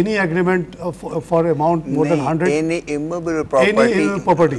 any agreement for amount more than 100, any immovable property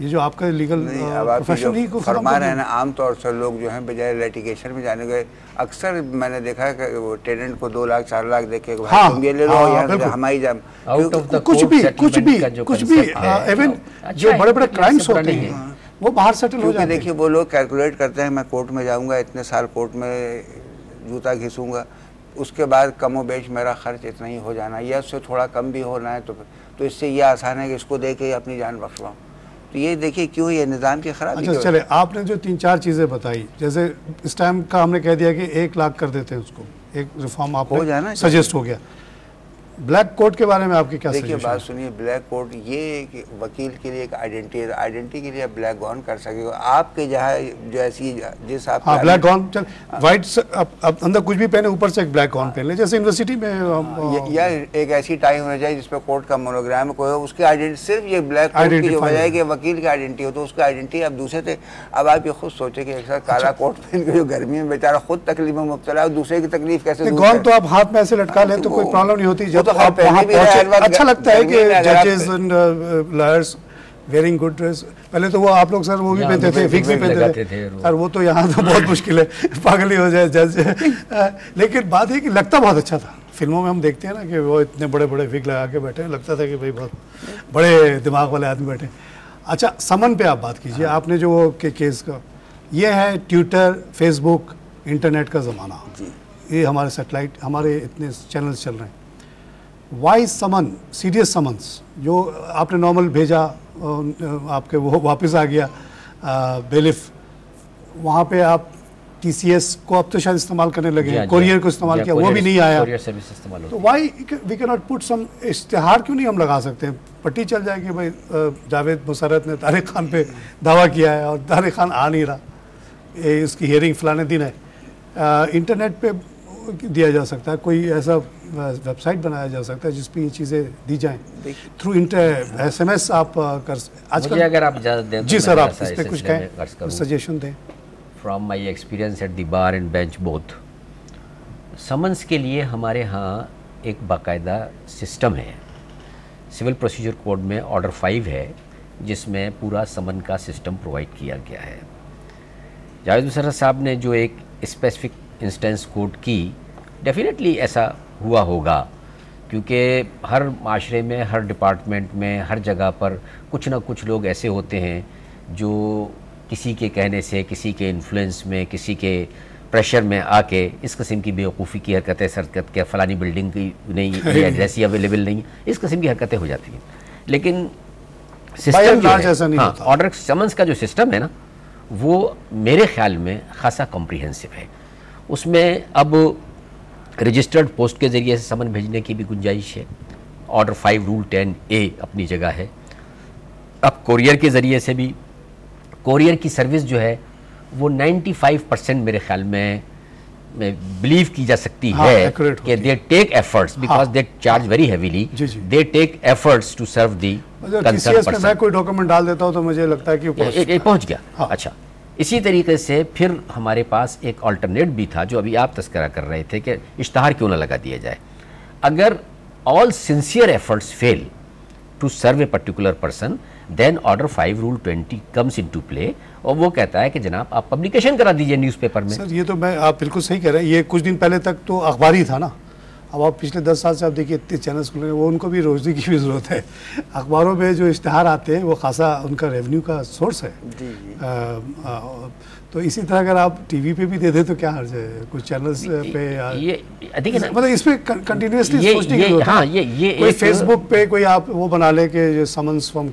یہ جو آپ کا لیگل پروفیشن ہی کو فرما رہے ہیں نا، عام طور سے لوگ جو ہیں بجائے لیٹیگیشن میں جانے کے، اکثر میں نے دیکھا ہے کہ وہ ٹیننٹ کو 2 لاکھ 4 لاکھ دے کے تم یہ لے لو یہاں سے ہماری جام، کچھ بھی ایون جو بڑے بڑے کرائمز ہوتے ہیں وہ باہر سیٹل ہو جاتے ہیں. دیکھیے وہ لوگ کیلکولیٹ کرتے ہیں میں کورٹ میں جاؤں گا، اتنے سال کورٹ میں جوتا گھسوں گا، اس کے بعد کم و بیش میرا خرچ اتنا ہی ہو جانا ہے یا اس سے تھوڑا کم بھی ہونا ہے، تو اس سے یہ آسان ہے کہ اس کو دے کے اپنی جان بخشواؤں. تو یہ دیکھیے کیوں یہ نظام کی خرابی. اچھا چلے، آپ نے جو 3-4 چیزیں بتائی، جیسے اس ٹائم کا ہم نے کہہ دیا کہ 1 لاکھ کر دیتے ہیں اس کو، ایک ریفارم آپ نے سجیسٹ ہو گیا. بلیک کوٹ کے بارے میں آپ کی کیا سجیشن ہے؟ دیکھیے بات سنیے، بلیک کوٹ یہ کہ وکیل کے لیے ایک آئیڈینٹی ہے، آئیڈینٹی کے لیے بلیک گون کر سکے گا. آپ کے جہاں جو ایسی جس آپ ہاں بلیک گون وائٹ اندر کچھ بھی پہنے اوپر سے ایک بلیک گون پہن لیں، جیسے یونیورسٹی میں، یا ایک ایسی ٹائی ہونا چاہیے جس پہ کورٹ کا مونوگرام کوئی ہو، اس کی آئیڈینٹی صرف یہ بلیک کوٹ کی جو وجہ ہے کہ وکیل کی آئیڈینٹی ہو تو اس کی آئیڈینٹی اب دوسرے تھے. اب آپ یہ خود سوچیں کہ ایک ساتھ کالا کوٹ پہن کے جو گرمی میں بیچارہ خود تکلیف میں مبتلا ہے، دوسرے کی تکلیف کیسے دور کرے؟ گون تو آپ ہاتھ میں ایسے لٹکا لیں تو کوئی پرابلم نہیں ہوتی. جب آپ وہاں اچھا لگتا ہے کہ ججز and lawyers wearing good dress. پہلے تو وہ آپ لوگ سر وہ بھی پہنتے تھے، وگز بھی پہنتے تھے سر، وہ تو یہاں تو بہت مشکل ہے، پاگل ہی ہو جائے جج. لیکن بات یہ کہ لگتا بہت اچھا تھا. فلموں میں ہم دیکھتے ہیں نا کہ وہ اتنے بڑے بڑے وگ لگا کے بیٹھے، لگتا تھا کہ بھائی بہت بڑے دماغ والے آدمی بیٹھے. اچھا سمن پہ آپ بات کیجیے. آپ نے جو وہ کیس کا، یہ ہے ٹویٹر، فیس بک، انٹرنیٹ کا زمانہ. یہ ہمارے سیٹلائٹ، ہمارے اتنے چینلز چل رہے ہیں. وائی سمن، سیریس سمنس جو آپ نے نارمل بھیجا، آپ کے وہ واپس آ گیا بیلف، وہاں پہ آپ ٹی سی ایس کو اب تو شاید استعمال کرنے لگے ہیں، کوریئر کو استعمال کیا، وہ بھی نہیں آیا. تو وائی وی کی ناٹ پٹ سم اشتہار کیوں نہیں ہم لگا سکتے ہیں؟ پٹی چل جائے کہ بھائی جاوید مسرت نے طارق خان پہ دعویٰ کیا ہے اور طارق خان آ نہیں رہا، اس کی ہیئرنگ فلانے دن ہے. انٹرنیٹ پہ دیا جا سکتا ہے، کوئی ایسا ویب سائٹ بنایا جا سکتا ہے جس پہ یہ چیزیں دی جائیں تھرو ایس ایم ایس. آپ کر آج کل اگر آپ اجازت دیں جی سر، آپ اس پہ کچھ کہیں، سجیشن دیں. From my experience at the bar and bench both, summons کے لیے ہمارے ہاں ایک باقاعدہ سسٹم ہے. سول پروسیجر کوڈ میں آرڈر 5 ہے جس میں پورا سمن کا سسٹم پرووائڈ کیا گیا ہے. جاوید مسرت صاحب نے جو ایک اسپیسیفک انسٹنس کوٹ کی، ڈیفینیٹلی ایسا ہوا ہوگا، کیونکہ ہر معاشرے میں، ہر ڈپارٹمنٹ میں، ہر جگہ پر کچھ نہ کچھ لوگ ایسے ہوتے ہیں جو کسی کے کہنے سے، کسی کے انفلوئنس میں، کسی کے پریشر میں آ کے اس قسم کی بیوقوفی کی حرکتیں سرکت کے فلانی بلڈنگ کی نہیں ایڈریس ہی اویلیبل نہیں، اس قسم کی حرکتیں ہو جاتی ہیں. لیکن سسٹم جو ہے، ہاں آرڈر سمنس کا جو سسٹم ہے نا، وہ میرے خیال میں خاصا کمپریہنسو ہے. اس میں اب رجسٹرڈ پوسٹ کے ذریعے سے سمن بھیجنے کی بھی گنجائش ہے. آرڈر 5 رول 10A اپنی جگہ ہے. اب کوریئر کے ذریعے سے بھی، کوریئر کی سروس جو ہے وہ 95% میرے خیال میں بلیو کی جا سکتی ہے کہ they take efforts because they charge very heavily, they take efforts to serve the concern person. میں کوئی ڈاکومنٹ ڈال دیتا ہوں تو مجھے لگتا ہے کہ پہنچ گیا. اچھا، اسی طریقے سے پھر ہمارے پاس ایک آلٹرنیٹ بھی تھا جو ابھی آپ تذکرہ کر رہے تھے کہ اشتہار کیوں نہ لگا دیا جائے. اگر all sincere efforts fail to serve a particular person, then order 5 rule 20 comes into play اور وہ کہتا ہے کہ جناب آپ پبلیکیشن کرا دیجئے نیوز پیپر میں. سر یہ تو میں آپ بالکل صحیح کہہ رہے ہیں. یہ کچھ دن پہلے تک تو اخباری تھا نا. اب آپ پچھلے 10 سال سے آپ دیکھیے اتنے چینلز کھلے ہیں، وہ ان کو بھی روزی کی بھی ضرورت ہے. اخباروں میں جو اشتہار آتے ہیں وہ خاصا ان کا ریونیو کا سورس ہے. تو اسی طرح اگر آپ ٹی وی پہ بھی دے دیں تو کیا حرج ہے؟ کچھ چینلز پہ مطلب اس پہ کنٹینیوسلی سوچنے کی ضرورت ہے. کوئی فیس بک پہ کوئی آپ وہ بنا لیں کہ سمنس فرام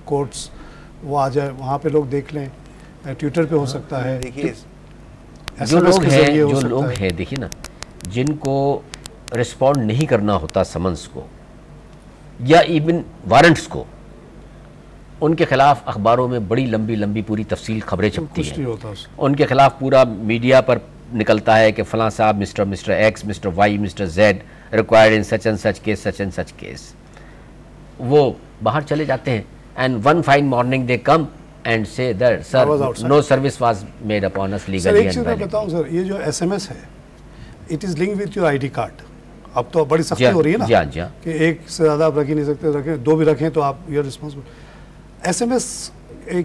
کورٹس وہ آ جائے، وہاں پہ لوگ دیکھ لیں. ٹویٹر پہ ہو سکتا ہے. جو لوگ ہیں دیکھیے نا، جن کو رسپونڈ نہیں کرنا ہوتا سمنس کو یا ایون وارنٹس کو، ان کے خلاف اخباروں میں بڑی لمبی لمبی پوری تفصیل خبریں چھپتی ہیں. ان کے خلاف پورا میڈیا پر نکلتا ہے کہ فلاں صاحب Mr X, Mr Y, Mr Z required in such and such case, such and such case. وہ باہر چلے جاتے ہیں and one fine morning they come and say that sir no service was made upon us legally. ایک چیز میں بتاؤں sir, یہ جو ایس ایم ایس ہے it is link with your I D card. اب تو بڑی سختی ہو رہی ہے نا کہ ایک سے زیادہ آپ رکھ ہی نہیں سکتے، رکھیں 2 بھی رکھیں تو آپ you are responsible. SMS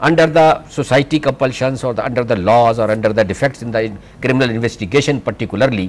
under the society compulsions or under the laws or under the defects in the criminal investigation particularly,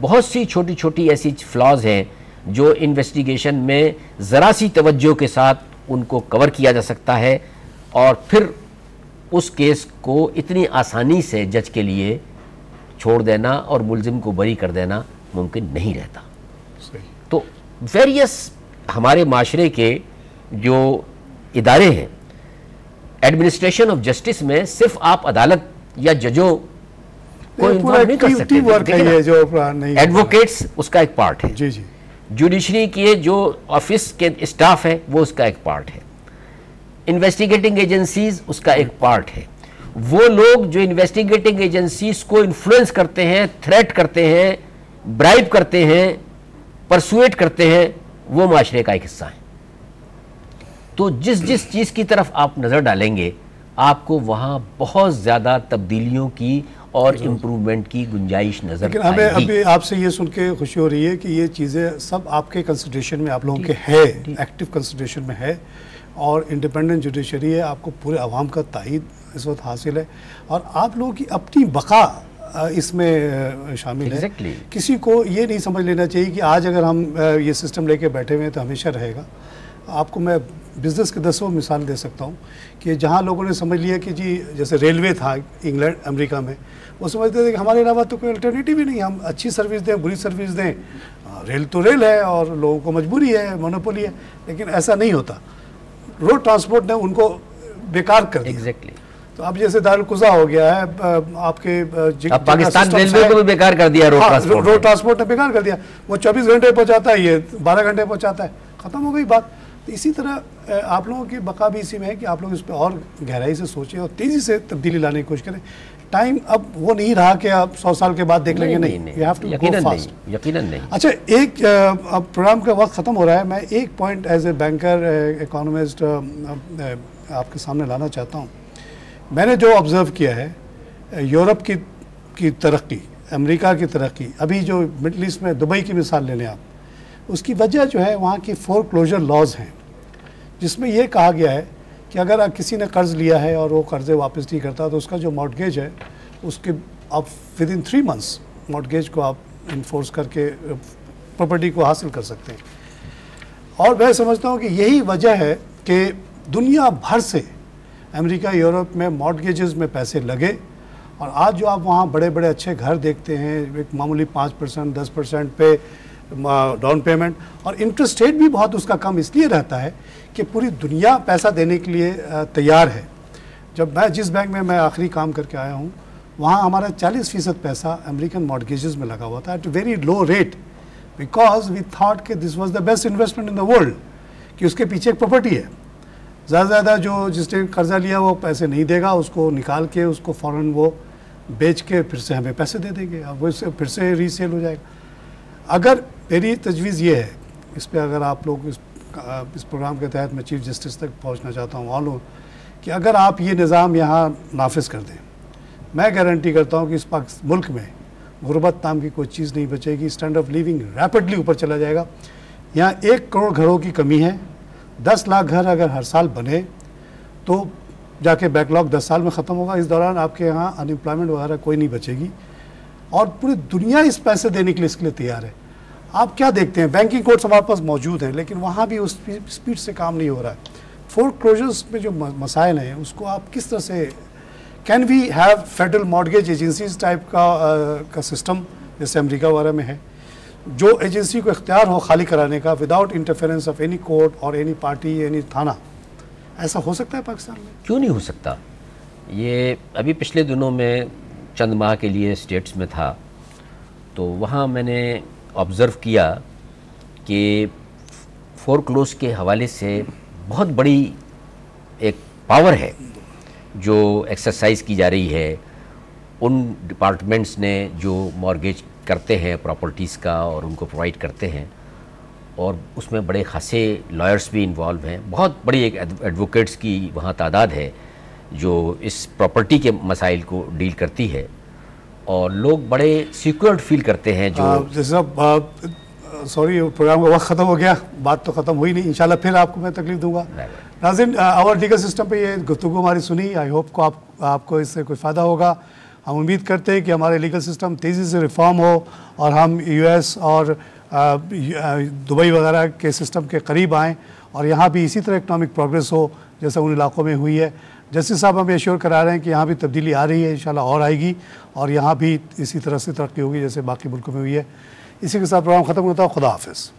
بہت سی چھوٹی چھوٹی ایسی فلاز ہیں جو انویسٹیگیشن میں ذرا سی توجہ کے ساتھ ان کو کور کیا جا سکتا ہے، اور پھر اس کیس کو اتنی آسانی سے جج کے لیے چھوڑ دینا اور ملزم کو بری کر دینا ممکن نہیں رہتا۔ تو ویریس ہمارے معاشرے کے جو ادارے ہیں، ایڈمنسٹریشن آف جسٹس میں صرف آپ عدالت یا ججوں کو انوالو نہیں کر سکتے، ایڈوکیٹس اس کا ایک پارٹ ہے، جوڈیشری کے جو آفس کے اسٹاف ہے وہ اس کا ایک پارٹ ہے، انویسٹیگیٹنگ ایجنسیز اس کا ایک پارٹ ہے، وہ لوگ جو انویسٹیگیٹنگ ایجنسیز کو انفلوئنس کرتے ہیں، تھریٹ کرتے ہیں، برائب کرتے ہیں، پرسویٹ کرتے ہیں، وہ معاشرے کا ایک حصہ ہے۔ تو جس چیز کی طرف آپ نظر ڈالیں گے آپ کو وہاں بہت زیادہ تبدیلیوں کی اور امپروومنٹ کی گنجائش نظر آئے گی۔ لیکن ہمیں ابھی آپ سے یہ سن کے خوشی ہو رہی ہے کہ یہ چیزیں سب آپ کے کنسیڈریشن میں، آپ لوگوں کے ہے، ایکٹیو کنسیڈریشن میں ہے، اور انڈیپینڈنٹ جوڈیشری ہے، آپ کو پورے عوام کا تائید اس وقت حاصل ہے، اور آپ لوگوں کی اپنی بقا اس میں شامل ہے۔ کسی کو یہ نہیں سمجھ لینا چاہیے کہ آج اگر ہم یہ سسٹم لے کے بیٹھے ہوئے ہیں تو ہمیشہ رہے گا۔ آپ کو میں بزنس کے 10 مثال دے سکتا ہوں کہ جہاں لوگوں نے سمجھ لیا کہ جی جیسے ریلوے تھا انگلینڈ امریکہ میں، وہ سمجھتے تھے کہ ہمارے علاوہ تو کوئی الٹرنیٹیو ہی نہیں، ہم اچھی سروس دیں بری سروس دیں، ریل تو ریل ہے اور لوگوں کو مجبوری ہے، مونوپولی ہے، لیکن ایسا نہیں ہوتا۔ روڈ ٹرانسپورٹ نے ان کو بیکار کر دیا۔ تو اب جیسے دارالقضا ہو گیا ہے، آپ کے پاکستان ریلوے کو بھی بیکار کر دیا، روڈ ٹرانسپورٹ نے بیکار کر دیا، وہ 24 گھنٹے پہنچاتا ہے، یہ 12 گھنٹے پہنچاتا ہے، ختم ہو گئی بات۔ اسی طرح آپ لوگوں کی بقا بھی اسی میں ہے کہ آپ لوگ اس پہ اور گہرائی سے سوچیں اور تیزی سے تبدیلی لانے کی کوشش کریں۔ ٹائم اب وہ نہیں رہا کہ آپ 100 سال کے بعد دیکھ لیں گے، نہیں، یقیناً نہیں۔ اچھا، ایک اب پروگرام کا وقت ختم ہو رہا ہے، میں ایک point as a banker economist آپ کے سامنے لانا چاہتا ہوں۔ میں نے جو آبزرو کیا ہے، یورپ کی ترقی، امریکہ کی ترقی، ابھی جو مڈل ایسٹ میں دبئی کی مثال لے لیں آپ، اس کی وجہ جو ہے وہاں کی فور کلوجر لاز ہیں، جس میں یہ کہا گیا ہے کہ اگر کسی نے قرض لیا ہے اور وہ قرضے واپس نہیں کرتا تو اس کا جو مارٹگیج ہے اس کے آپ ود ان 3 months مارٹگیج کو آپ انفورس کر کے پراپرٹی کو حاصل کر سکتے ہیں۔ اور میں سمجھتا ہوں کہ یہی وجہ ہے کہ دنیا بھر سے امریکہ یورپ میں مارٹگیجز میں پیسے لگے، اور آج جو آپ وہاں بڑے بڑے اچھے گھر دیکھتے ہیں، ایک معمولی 5% 10% پہ ڈاؤن پیمنٹ، اور انٹرسٹ ریٹ بھی بہت اس کا کم اس لیے رہتا ہے کہ پوری دنیا پیسہ دینے کے لیے تیار ہے۔ جب میں جس بینک میں آخری کام کر کے آیا ہوں، وہاں ہمارا 40% پیسہ امریکن مارٹگیجز میں لگا ہوا تھا at very low rate, because we thought کہ this was the best investment in the world, کہ اس کے پیچھے ایک پراپرٹی ہے۔ زیادہ زیادہ جو جس نے قرضہ لیا وہ پیسے نہیں دے گا، اس کو نکال کے اس کو فوراً وہ بیچ کے پھر سے ہمیں پیسے دے دیں گے، اب وہ پھر سے ری سیل ہو جائے گا۔ اگر میری تجویز یہ ہے، اس پہ اگر آپ لوگ اس پروگرام کے تحت میں چیف جسٹس تک پہنچنا چاہتا ہوں معلوم کہ اگر آپ یہ نظام یہاں نافذ کر دیں، میں گارنٹی کرتا ہوں کہ اس ملک میں غربت نام کی کوئی چیز نہیں بچے گی، اسٹینڈرڈ آف لیونگ ریپڈلی اوپر چلا جائے گا۔ یہاں 1 کروڑ گھروں کی کمی ہے، 10 لاکھ گھر اگر ہر سال بنے تو جا کے بیک لاگ 10 سال میں ختم ہوگا۔ اس دوران آپ کے یہاں ان امپلائمنٹ وغیرہ کوئی نہیں بچے گی، اور پوری دنیا اس پیسے دینے کے لیے اس کے لیے تیار ہے۔ آپ کیا دیکھتے ہیں، بینکنگ کوڈس ہمارے پاس موجود ہیں لیکن وہاں بھی اس اسپیڈ سے کام نہیں ہو رہا ہے۔ فور کلوجرز میں جو مسائل ہیں اس کو آپ کس طرح سے، can we have federal mortgage agencies type کا سسٹم جیسے امریکہ وغیرہ میں ہے، جو ایجنسی کو اختیار ہو خالی کرانے کا without interference of any court اور اینی پارٹی اینی تھانہ؟ ایسا ہو سکتا ہے پاکستان میں؟ کیوں نہیں ہو سکتا؟ یہ ابھی پچھلے دنوں میں چند ماہ کے لیے اسٹیٹس میں تھا، تو وہاں میں نے آبزرو کیا کہ فور کلوز کے حوالے سے بہت بڑی ایک پاور ہے جو ایکسرسائز کی جا رہی ہے ان ڈپارٹمنٹس نے جو مارگیج کرتے ہیں پراپرٹیز کا اور ان کو پرووائڈ کرتے ہیں، اور اس میں بڑے خاصے لائرس بھی انوالو ہیں، بہت بڑی ایک ایڈوکیٹس کی وہاں تعداد ہے جو اس پراپرٹی کے مسائل کو ڈیل کرتی ہے، اور لوگ بڑے سیکورڈ فیل کرتے ہیں۔ جو سوری پروگرام کا وقت ختم ہو گیا، بات تو ختم ہوئی نہیں، انشاءاللہ پھر آپ کو میں تکلیف دوں گا۔ ناظرین، اور لیگل سسٹم پہ یہ گفتگو ہماری سنی، آئی ہوپ کو آپ کو اس سے کوئی فائدہ ہوگا۔ ہم امید کرتے ہیں کہ ہمارے لیگل سسٹم تیزی سے ریفارم ہو اور ہم US اور دبئی وغیرہ کے سسٹم کے قریب آئیں اور یہاں بھی اسی طرح اکنامک پروگریس ہو جیسا ان علاقوں میں ہوئی ہے. جسٹس صاحب ہمیں ایشور کرا رہے ہیں کہ یہاں بھی تبدیلی آ رہی ہے، انشاءاللہ اور آئے گی، اور یہاں بھی اسی طرح سے ترقی ہوگی جیسے باقی ملکوں میں ہوئی ہے. اسی کے ساتھ پروگرام ختم ہوتا ہے. خدا حافظ.